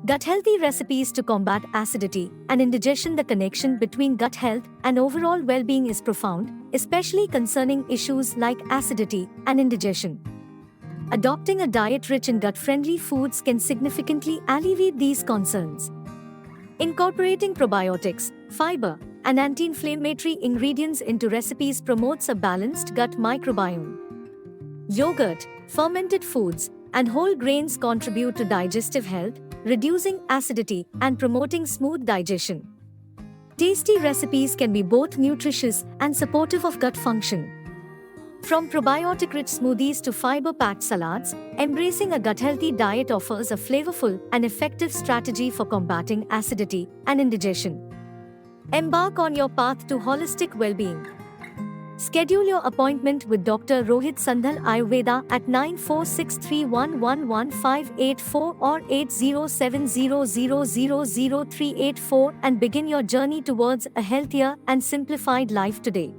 Gut-healthy recipes to combat acidity and indigestion. The connection between gut health and overall well-being is profound, especially concerning issues like acidity and indigestion. Adopting a diet rich in gut-friendly foods can significantly alleviate these concerns. Incorporating probiotics, fiber, and anti-inflammatory ingredients into recipes promotes a balanced gut microbiome. Yogurt, fermented foods, and whole grains contribute to digestive health, reducing acidity and promoting smooth digestion. Tasty recipes can be both nutritious and supportive of gut function. From probiotic-rich smoothies to fiber-packed salads, embracing a gut-healthy diet offers a flavorful and effective strategy for combating acidity and indigestion. Embark on your path to holistic well-being. Schedule your appointment with Dr. Rohit Sandhal Ayurveda at 9463111584 or 8070000384 and begin your journey towards a healthier and simplified life today.